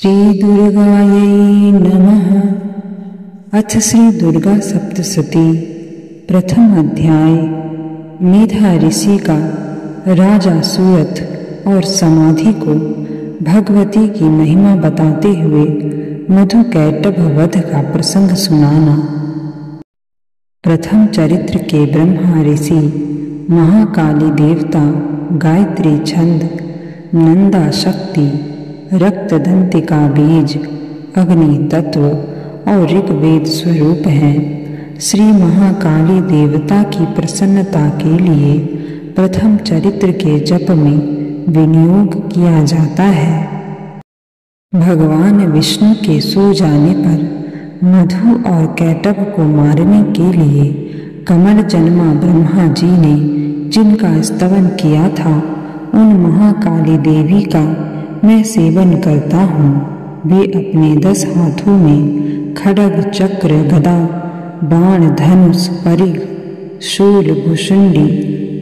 श्री दुर्गायै नमः। अथ श्री दुर्गा सप्तशती। प्रथम अध्याय। मेधा ऋषि का राजा सूरथ और समाधि को भगवती की महिमा बताते हुए मधुकैटभ वध का प्रसंग सुनाना। प्रथम चरित्र के ब्रह्मा ऋषि, महाकाली देवता, गायत्री छंद, नंदा शक्ति, रक्तदंतिका बीज, अग्नि तत्व और ऋग्वेद स्वरूप हैं। श्री महाकाली देवता की प्रसन्नता के लिए प्रथम चरित्र के जप में विनियोग किया जाता है। भगवान विष्णु के सो जाने पर मधु और कैटभ को मारने के लिए कमल जन्मा ब्रह्मा जी ने जिनका स्तवन किया था, उन महाकाली देवी का मैं सेवन करता हूँ। वे अपने 10 हाथों में खड्ग, चक्र, गदा, बाण, धनुष, परिघ, शूल, भुशुंडी,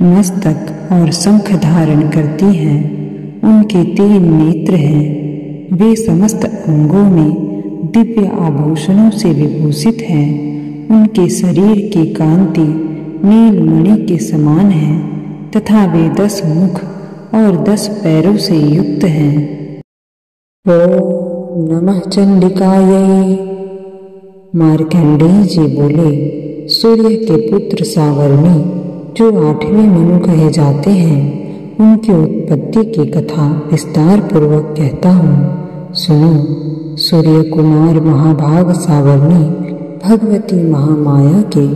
मस्तक और शंख धारण करती हैं। उनके 3 नेत्र हैं। वे समस्त अंगों में दिव्य आभूषणों से विभूषित हैं। उनके शरीर की कांति नीलमणि के समान है तथा वे 10 मुख और 10 पैरों से युक्त हैं। ओम नमः चंडिकायै। मार्कंडेय जी बोले, सूर्य के पुत्र सावर्णी, जो 8वें मनु कहे जाते हैं, उनकी उत्पत्ति की कथा विस्तार पूर्वक कहता हूँ, सुनो। सूर्य कुमार महाभाग सावर्णी भगवती महामाया के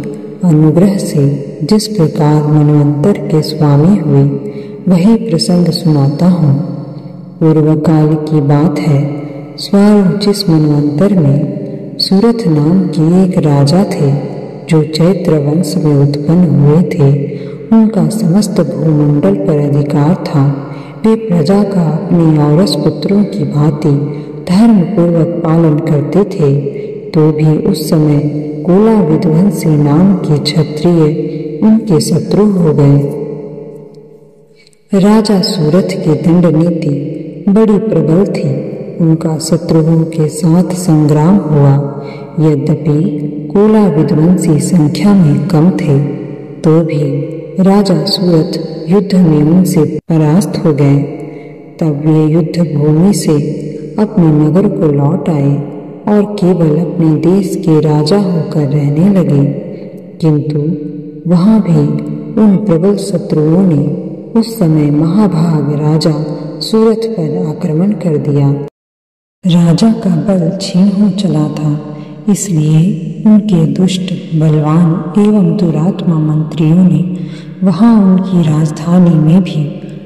अनुग्रह से जिस प्रकार मनवंतर के स्वामी हुए, वही प्रसंग सुनाता हूँ। पूर्व काल की बात है। स्वारोचिस मनवंतर में सूरथ नाम के एक राजा थे, जो चैत्र वंश में उत्पन्न हुए थे। उनका समस्त भूमंडल पर अधिकार था। वे प्रजा का अपने औरस पुत्रों की भांति धर्म पूर्वक पालन करते थे। तो भी उस समय कोला विध्वंसी नाम के क्षत्रिय उनके शत्रु हो गए। राजा सूरथ की दंड नीति बड़ी प्रबल थी। उनका शत्रुओं के साथ संग्राम हुआ। यद्यपि कोला विध्वंसी संख्या में कम थे, तो भी राजा सूरथ युद्ध में उनसे परास्त हो गए। तब वे युद्ध भूमि से अपने नगर को लौट आए और केवल अपने देश के राजा होकर रहने लगे। किंतु वहां भी उन प्रबल शत्रुओं ने उस समय महाभाग राजा सूरथ पर आक्रमण कर दिया। राजा का बल क्षीण हो चला था, इसलिए उनके दुष्ट, बलवान एवं दुरात्मा मंत्रियों ने वहां उनकी राजधानी में भी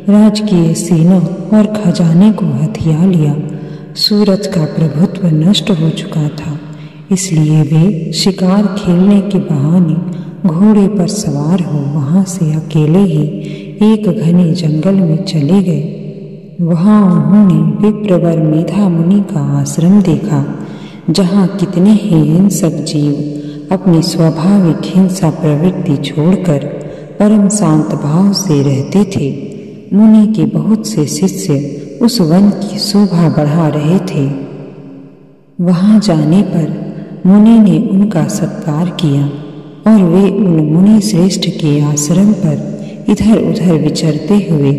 राजकीय सेना और खजाने को हथिया लिया। सूरथ का प्रभुत्व नष्ट हो चुका था, इसलिए वे शिकार खेलने के बहाने घोड़े पर सवार हो वहां से अकेले ही एक घने जंगल में चले गए। वहां उन्होंने विप्रवर मेधा मुनि का आश्रम देखा, जहां कितने ही हिंसक जीव अपनी स्वाभाविक हिंसा प्रवृत्ति छोड़कर परम शांत भाव से रहते थे। मुनि के बहुत से शिष्य उस वन की शोभा बढ़ा रहे थे। वहां जाने पर मुनि ने उनका सत्कार किया और वे उन मुनि श्रेष्ठ के आश्रम पर इधर उधर विचरते हुए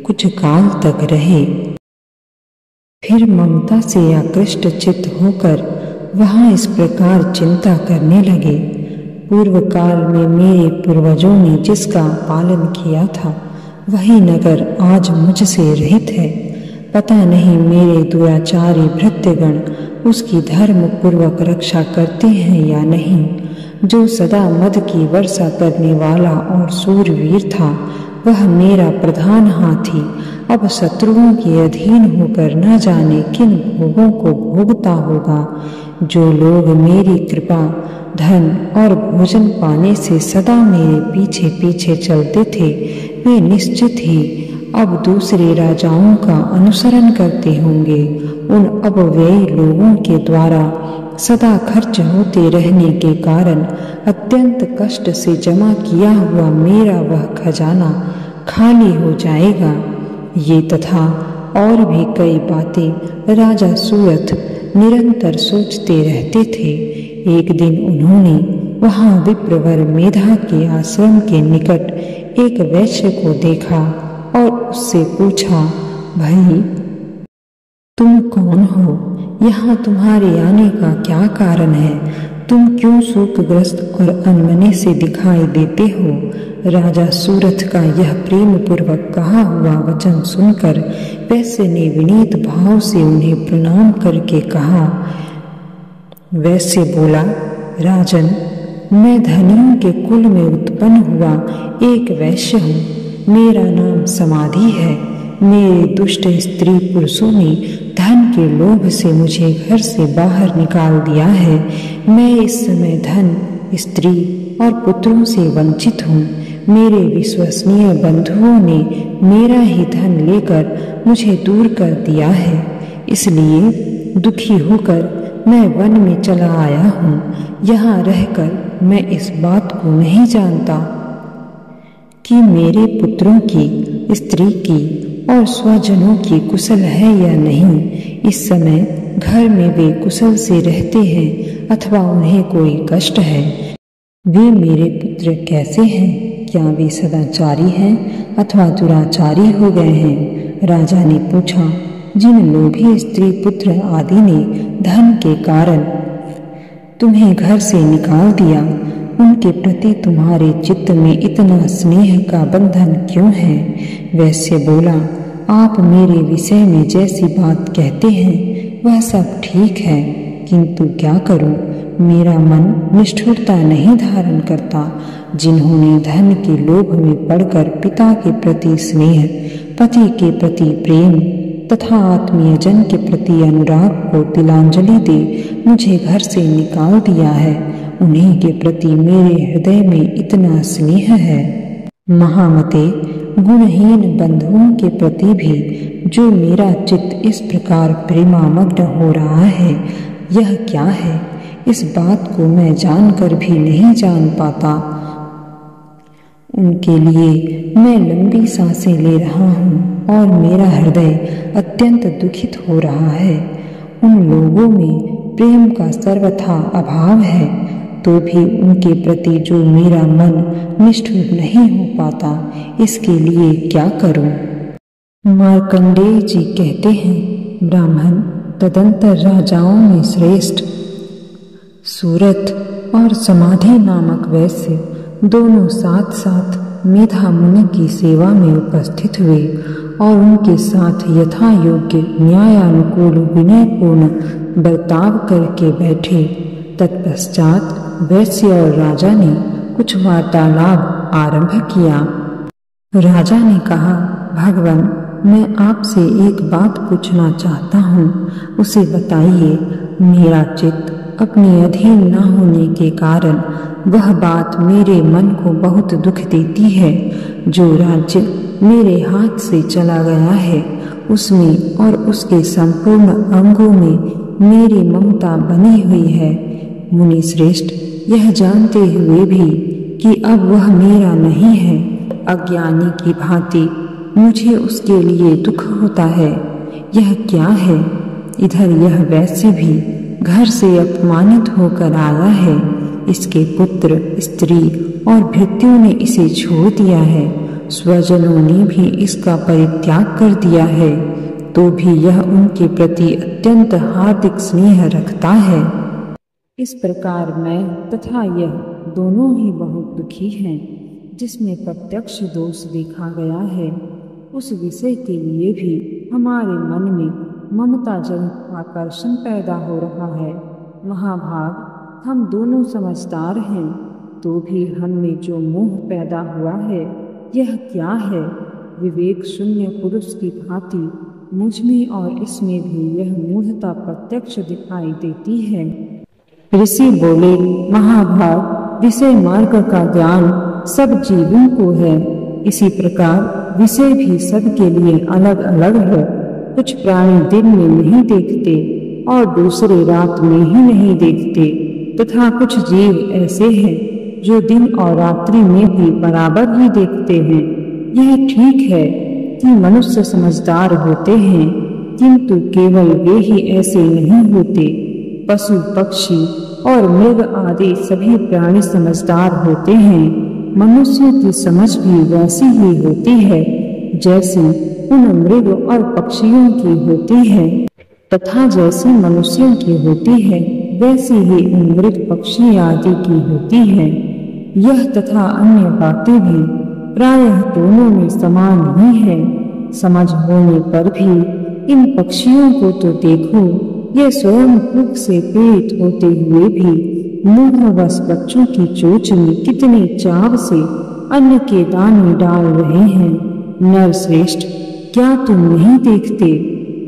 कुछ काल तक रहे। फिर ममता से आकृष्ट चित्त होकर वहां इस प्रकार चिंता करने लगे, पूर्व काल में मेरे पूर्वजों ने जिसका पालन किया था, वही नगर आज मुझसे रहित है। पता नहीं मेरे दुराचारी भृत्यगण उसकी धर्म पूर्वक रक्षा करते हैं या नहीं। जो सदा मद की वर्षा करने वाला और सूरवीर था, वह मेरा प्रधान हाथी अब शत्रुओं के अधीन होकर न जाने किन भोगों को भोगता होगा। जो लोग मेरी कृपा, धन और भोजन पाने से सदा मेरे पीछे पीछे चलते थे, वे निश्चित ही अब दूसरे राजाओं का अनुसरण करते होंगे। उन अपव्ययी लोगों के द्वारा सदा खर्च होते रहने के कारण अत्यंत कष्ट से जमा किया हुआ मेरा वह खजाना खाली हो जाएगा। ये तथा और भी कई बातें राजा सूरथ निरंतर सोचते रहते थे। एक दिन उन्होंने वहां विप्रवर मेधा के आश्रम के निकट एक वैश्य को देखा और उससे पूछा, भाई तुम कौन हो? यहाँ तुम्हारे आने का क्या कारण है? तुम क्यों शोकग्रस्त और अनमने से दिखाई देते हो? राजा सूरथ का यह प्रेम पूर्वक कहा हुआ वचन सुनकर वैश्य ने विनीत भाव से उन्हें प्रणाम करके कहा। वैश्य बोला, राजन, मैं धनियों के कुल में उत्पन्न हुआ एक वैश्य हूँ। मेरा नाम समाधि है। मेरे दुष्ट स्त्री पुरुषों ने धन के लोभ से मुझे घर से बाहर निकाल दिया है। मैं इस समय धन, स्त्री और पुत्रों से वंचित हूँ। मेरे विश्वसनीय बंधुओं ने मेरा ही धन लेकर मुझे दूर कर दिया है। इसलिए दुखी होकर मैं वन में चला आया हूँ। यहाँ रहकर मैं इस बात को नहीं जानता कि मेरे पुत्रों की, स्त्री की और स्वजनों की कुशल है या नहीं। इस समय घर में वे कुशल से रहते हैं अथवा उन्हें कोई कष्ट है। वे मेरे पुत्र कैसे हैं? क्या वे सदाचारी हैं अथवा दुराचारी हो गए हैं? राजा ने पूछा। जिन लोभी स्त्री पुत्र आदि ने धन के कारण तुम्हें घर से निकाल दिया, उनके प्रति तुम्हारे चित्त में इतना स्नेह का बंधन क्यों है? वैश्य बोला, आप मेरे विषय में जैसी बात कहते हैं वह सब ठीक है, किंतु क्या करूं? मेरा मन निष्ठुरता नहीं धारण करता। जिन्होंने धन के लोभ में पड़कर पिता के प्रति स्नेह, पति के प्रति प्रेम तथा आत्मीय जन के प्रति अनुराग को तिलांजलि दे मुझे घर से निकाल दिया है, उन्हीं के प्रति मेरे हृदय में इतना स्नेह है। महामते, गुणहीन बंधुओं के प्रति भी जो मेरा चित्त इस प्रकार प्रेमामग्न हो रहा है, यह क्या है? इस बात को मैं जानकर भी नहीं जान पाता। उनके लिए मैं लंबी सांसें ले रहा हूँ और मेरा हृदय अत्यंत दुखित हो रहा है। उन लोगों में प्रेम का सर्वथा अभाव है, तो भी उनके प्रति जो मेरा मन निष्ठुर नहीं हो पाता, इसके लिए क्या करूं? मार्कंडेय जी कहते हैं, ब्राह्मण तदंतर राजाओं में श्रेष्ठ सूरथ और समाधि नामक वैश्य दोनों साथ साथ मेधा मुनि की सेवा में उपस्थित हुए और उनके साथ यथा योग्य न्यायानुकूल विनयपूर्ण बर्ताव करके बैठे। तत्पश्चात वैश्य और राजा ने कुछ वार्तालाप आरंभ किया। राजा ने कहा, भगवान, मैं आपसे एक बात पूछना चाहता हूँ, उसे बताइए। मेरा चित्त अपने अधीन न होने के कारण वह बात मेरे मन को बहुत दुख देती है। जो राज्य मेरे हाथ से चला गया है, उसमें और उसके संपूर्ण अंगों में मेरी ममता बनी हुई है। मुनि श्रेष्ठ, यह जानते हुए भी कि अब वह मेरा नहीं है, अज्ञानी की भांति मुझे उसके लिए दुख होता है। यह क्या है? इधर यह वैश्य भी घर से अपमानित होकर आया है। इसके पुत्र, स्त्री और भृत्यों ने इसे छोड़ दिया है। स्वजनों ने भी इसका परित्याग कर दिया है, तो भी यह उनके प्रति अत्यंत हार्दिक स्नेह रखता है। इस प्रकार मैं तथा यह दोनों ही बहुत दुखी हैं। जिसमें प्रत्यक्ष दोष देखा गया है, उस विषय के लिए भी हमारे मन में ममताजनक आकर्षण पैदा हो रहा है। महाभाग, हम दोनों समझदार हैं, तो भी हम में जो मोह पैदा हुआ है, यह क्या है? विवेक शून्य पुरुष की भांति मुझ में और इसमें भी यह मूढ़ता प्रत्यक्ष दिखाई देती है। ऋषि बोले, महाभाग, विषय मार्ग का ज्ञान सब जीवों को है। इसी प्रकार विषय भी सबके लिए अलग अलग है। कुछ प्राणी दिन में नहीं देखते और दूसरे रात में ही नहीं देखते, तथा कुछ जीव ऐसे हैं जो दिन और रात्रि में भी बराबर ही देखते हैं। यह ठीक है, कि मनुष्य समझदार होते हैं, किंतु केवल वे ही ऐसे नहीं होते। पशु पक्षी और मृग आदि सभी प्राणी समझदार होते हैं। मनुष्यों की समझ भी वैसी ही होती है जैसी उन मृग और पक्षियों की होती है, तथा जैसी मनुष्यों की होती है वैसी ही उन मृग पक्षी आदि की होती है। यह तथा अन्य बातें भी प्रायः दोनों में समान ही है। समझ होने पर भी इन पक्षियों को तो देखो, ये स्वयं भूख से पीड़ित होते हुए भी मूढ़वश बच्चों की चोंच में कितने चाव से अन्न के दाने डाल रहे हैं। नरश्रेष्ठ, क्या तुम नहीं देखते?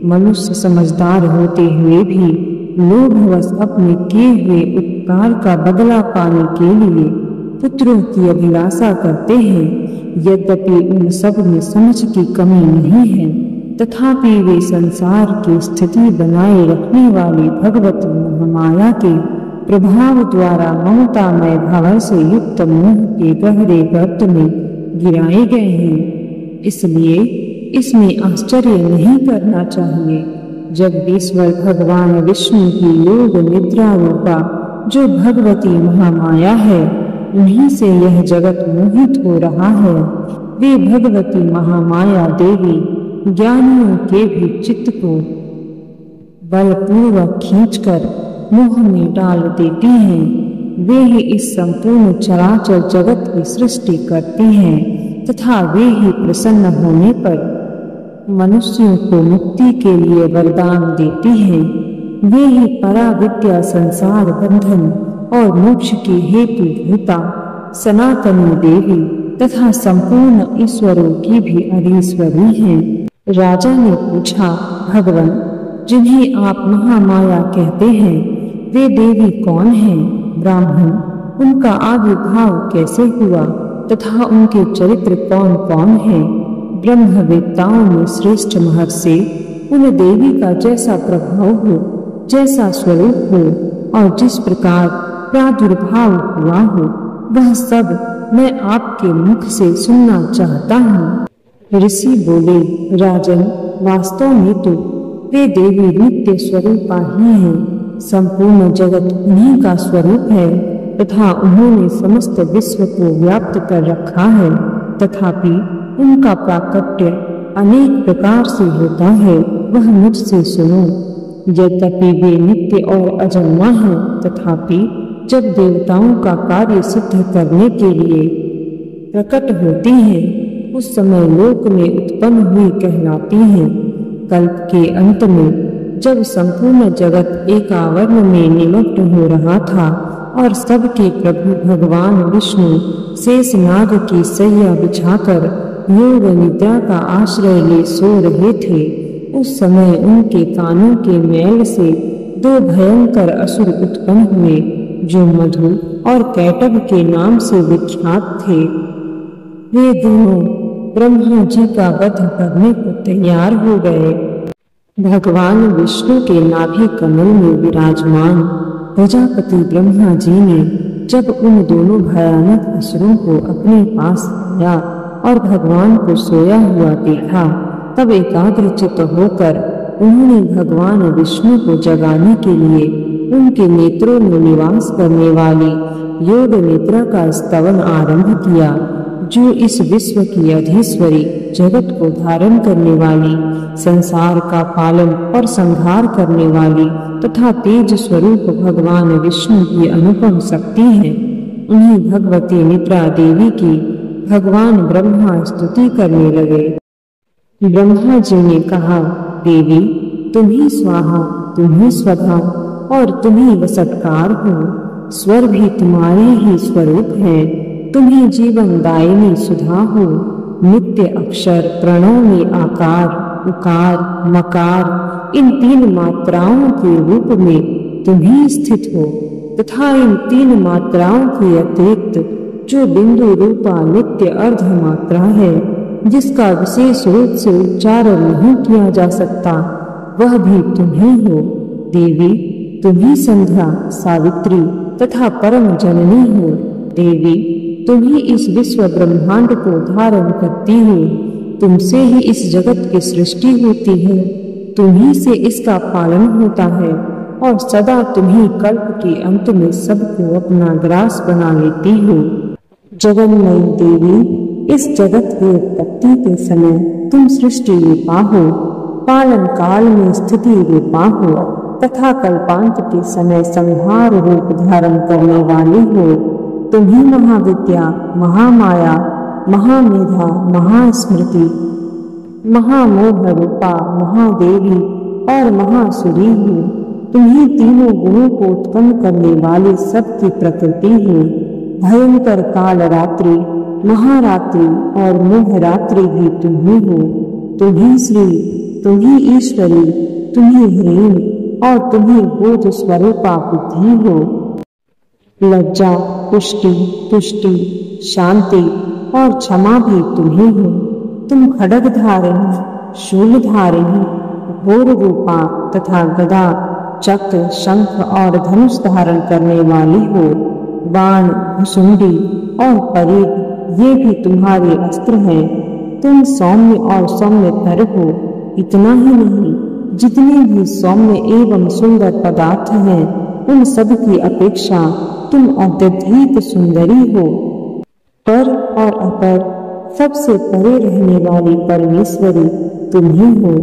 मनुष्य समझदार होते हुए भी लोभवश अपने किए हुए उपकार का बदला पाने के लिए पुत्रों की अभिलाषा करते हैं। यद्यपि उन सब में समझ की कमी नहीं है, तथापि वे संसार की स्थिति बनाए रखने वाली भगवती महामाया के प्रभाव द्वारा ममतामय भाव से युक्त मोह के गहरे गर्त में गिराए गए हैं। इसलिए इसमें आश्चर्य नहीं करना चाहिए जब ईश्वर भगवान विष्णु की योग निद्रा रूपा जो भगवती महामाया है, उन्हीं से यह जगत मोहित हो रहा है। वे भगवती महामाया देवी ज्ञानियों के भी चित्त को बलपूर्वक खींचकर मोह में डाल देती हैं। वे ही इस संपूर्ण चराचर जगत की सृष्टि करती हैं, तथा वे ही प्रसन्न होने पर मनुष्यों को मुक्ति के लिए वरदान देती हैं। वे ही पराविद्या, संसार बंधन और मोक्ष की हेतु भूता सनातनी देवी तथा संपूर्ण ईश्वरों की भी अधीश्वरी हैं। राजा ने पूछा, भगवान, जिन्हें आप महामाया कहते हैं, वे देवी कौन हैं? ब्राह्मण, उनका आविर्भाव कैसे हुआ तथा उनके चरित्र कौन कौन हैं? ब्रह्मवेत्ताओं में श्रेष्ठ महर्षि उन देवी का जैसा प्रभाव हो, जैसा स्वरूप हो और जिस प्रकार प्रादुर्भाव हुआ हो, वह सब मैं आपके मुख से सुनना चाहता हूँ। ऋषि बोले, राजन, वास्तव में तो वे देवी नित्य स्वरूपा ही हैं। संपूर्ण जगत उन्हीं का स्वरूप है तथा उन्होंने समस्त विश्व को व्याप्त कर रखा है। तथापि उनका प्राकट्य अनेक प्रकार से होता है, वह मुझसे सुनो। यद्यपि वे नित्य और अजन्मा हैं, तथापि जब देवताओं का कार्य सिद्ध करने के लिए प्रकट होती हैं, उस समय लोक में उत्पन्न हुई कहलाती हैं। कल्प के अंत में जब संपूर्ण जगत एकावर्ण में निमग्न हो रहा था और सबके प्रभु भगवान विष्णु शेषनाग की सैया बिछाकर योग निद्रा का आश्रय ले सो रहे थे, उस समय उनके कानों के मैल से दो भयंकर असुर उत्पन्न हुए जो मधु और कैटभ के नाम से विख्यात थे। वे दोनों ब्रह्मा जी का वध करने को तैयार हो गए। भगवान विष्णु के नाभि कमल में विराजमान प्रजापति ब्रह्मा जी ने जब उन दोनों भयानक असुरों को अपने पास लाया और भगवान को सोया हुआ देखा, तब एकाग्रचित्त होकर उन्होंने भगवान विष्णु को जगाने के लिए उनके नेत्रों में निवास करने वाली योग निद्रा का स्तवन आरंभ किया, जो इस विश्व की अधीश्वरी, जगत को धारण करने वाली, संसार का पालन और संहार करने वाली तथा तेज स्वरूप भगवान विष्णु की अनुपम शक्ति है। उन्हीं भगवती निद्रा देवी की भगवान ब्रह्मा स्तुति करने लगे। ब्रह्मा जी ने कहा, देवी, तुम ही स्वाहा, तुम ही स्वधा और तुम ही वसटकार हो। स्वर भी तुम्हारे ही स्वरूप है। तुम ही जीवन दायिनी सुधा हो। नित्य अक्षर, प्रणव में आकार, उकार, मकार, इन तीन मात्राओं के रूप में तुम ही स्थित हो तथा इन तीन मात्राओं के अतिरिक्त जो बिंदु रूपा नित्य अर्ध मात्रा है, जिसका विशेष रूप से उच्चारण नहीं किया जा सकता, वह भी तुम ही हो। देवी, तुम ही संध्या, सावित्री तथा परम जननी हो। देवी, तुम ही इस विश्व ब्रह्मांड को धारण करती हो। तुमसे ही इस जगत की सृष्टि होती है, तुम्ही से इसका पालन होता है और सदा तुम्ही कल्प के अंत में सबको अपना ग्रास बना लेती हो। जगन्मयी देवी, इस जगत की उत्पत्ति के समय तुम सृष्टि रूपा हो, पालन काल में स्थिति रूपा हो तथा कल्पांत के समय संहार रूप धारण करने वाली हो। तुम्ही महाविद्या, महामाया, महामेधा, महास्मृति, महामोह रूपा महादेवी और महासुरी हो। तुम्ही तीनों गुणों को उत्पन्न करने वाली सबकी प्रकृति हो। भयंकर काल रात्रि, महारात्रि और मोहरात्रि भी तुम्ही हो। तुम्ही श्री, तुम्ही ईश्वरी, तुम्ही ह्रीं और तुम्ही बोध स्वरूपा बुद्धि हो। लज्जा, पुष्टि, तुष्टि, शांति और क्षमा भी तुम्ही हो। तुम खड्गधारिणी, शूलधारिणी, घोर रूपा तथा गदा, चक्र, शंख और धनुष धारण करने वाली हो। बाण, भुसुंडी और परीग ये भी तुम्हारे अस्त्र हैं। तुम सौम्य और सौम्यतर हो। इतना ही नहीं, जितने भी सौम्य एवं सुंदर पदार्थ हैं उन सब की अपेक्षा तुम अत्यधिक सुंदरी हो। पर और अपर सबसे परे रहने वाली परमेश्वरी तुम ही हो।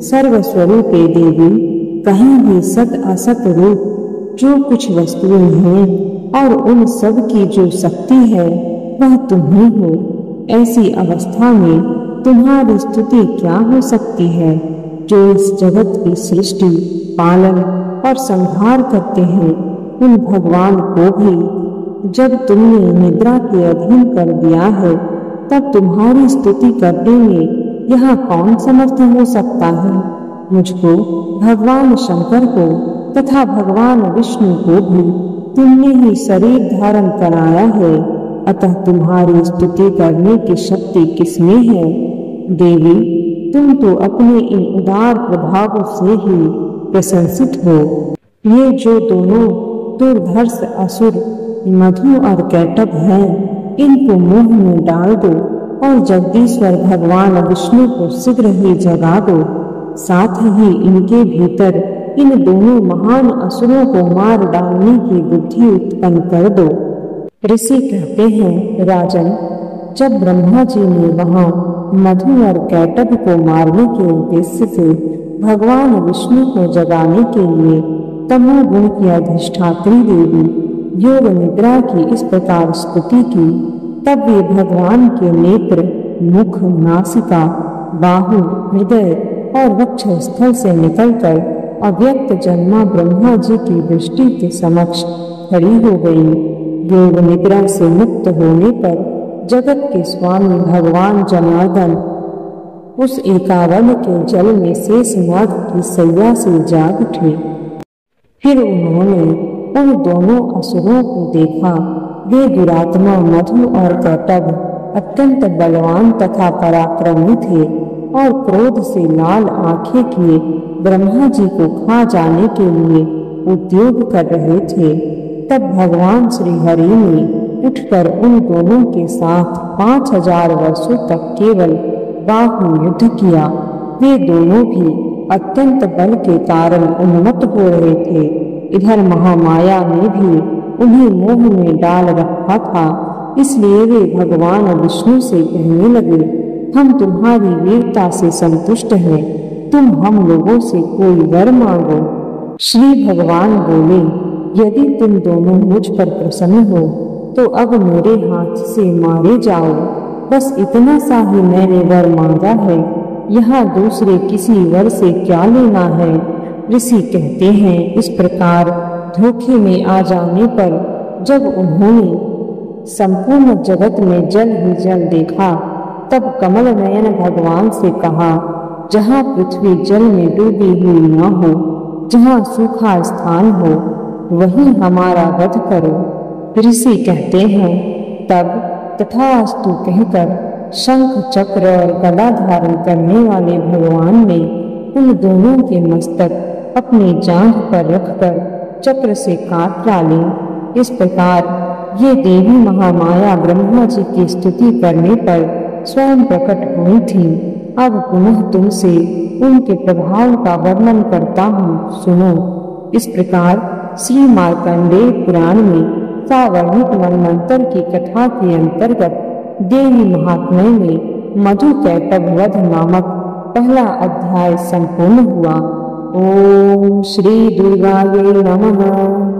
सर्वस्वरूपे देवी, कहीं भी सत असत रूप जो कुछ वस्तुएं हैं और उन सब की जो शक्ति है वह तुम ही हो। ऐसी अवस्था में तुम्हारी स्तुति क्या हो सकती है, जो इस जगत की सृष्टि, पालन और संहार करते हैं। उन भगवान को भी जब तुमने निद्रा के अधीन कर दिया है, तब तुम्हारी स्तुति करने में यहाँ कौन समर्थ हो सकता है। मुझको, भगवान शंकर को तथा भगवान विष्णु को भी तुमने ही शरीर धारण कराया है, अतः तुम्हारी स्तुति करने की शक्ति किसमें है। देवी, तुम तो अपने इन उदार प्रभावों से ही प्रशंसित हो। ये जो दोनों दुर्धर्ष असुर मधु और कैटभ हैं, इनको मुंह में डाल दो और जगदीश्वर भगवान विष्णु को शीघ्र ही जगा दो। साथ ही इनके भीतर इन दोनों महान असुरों को मार डालने की बुद्धि उत्पन्न कर दो। ऋषि कहते हैं, राजन, जब ब्रह्मा जी ने वहां मधु और कैटभ को मारने के उद्देश्य से भगवान विष्णु को जगाने के लिए तमोगुण की अधिष्ठात्री देवी योग निद्रा की इस प्रकार स्तुति की, तब वे भगवान के नेत्र, मुख, नासिका, बाहु, हृदय और वक्ष स्थल से निकलकर अव्यक्त जन्मा ब्रह्मा जी की दृष्टि के समक्ष खड़ी हो गई। योग निद्रा से मुक्त होने पर जगत के स्वामी भगवान जनार्दन उस एकावन के जल में शेषनाग की सैया से जाग उठे। फिर उन्होंने उन दोनों असुरों को देखा। वे दुरात्मा मधु और कैटभ अत्यंत बलवान तथा पराक्रमी थे और क्रोध से लाल आंखें किए ब्रह्मा जी को खा जाने के लिए उद्योग कर रहे थे। तब भगवान श्री हरि ने उठकर उन दोनों के साथ 5000 वर्षों तक केवल बाहु युद्ध किया। वे दोनों भी अत्यंत बल के कारण उन्मत्त हो रहे थे। इधर महामाया ने भी उन्हें मोह में डाल रखा था, इसलिए वे भगवान विष्णु से कहने लगे, हम तुम्हारी वीरता से संतुष्ट हैं, तुम हम लोगों से कोई वर मांगो। श्री भगवान बोले, यदि तुम दोनों मुझ पर प्रसन्न हो तो अब मेरे हाथ से मारे जाओ। बस इतना सा ही मैंने वर मांगा है, यहाँ दूसरे किसी वर से क्या लेना है। ऋषि कहते हैं, इस प्रकार धोखे में आ जाने पर जब उन्होंने संपूर्ण जगत में जल ही जल देखा, तब कमल नयन भगवान से कहा, जहाँ पृथ्वी जल में डूबी हुई न हो, जहाँ सूखा स्थान हो, वहीं हमारा वध करो। ऋषि कहते हैं, तब तथास्तु कहकर शंख, चक्र और गदा धारण करने वाले भगवान ने उन दोनों के मस्तक अपनी जांघ पर रखकर चक्र से काट डाले। इस प्रकार ये देवी महामाया ब्रह्मा जी की स्तुति करने पर स्वयं प्रकट हुई थी। अब पुनः तुमसे उनके प्रभाव का वर्णन करता हूँ, सुनो। इस प्रकार श्री मार्कंडेय पुराण में सावर्णिक मनवंतर की कथा के अंतर्गत देवी महात्म्य में मधु कैटभ वध नामक पहला अध्याय संपूर्ण हुआ। ओम श्री दुर्गायै नमः।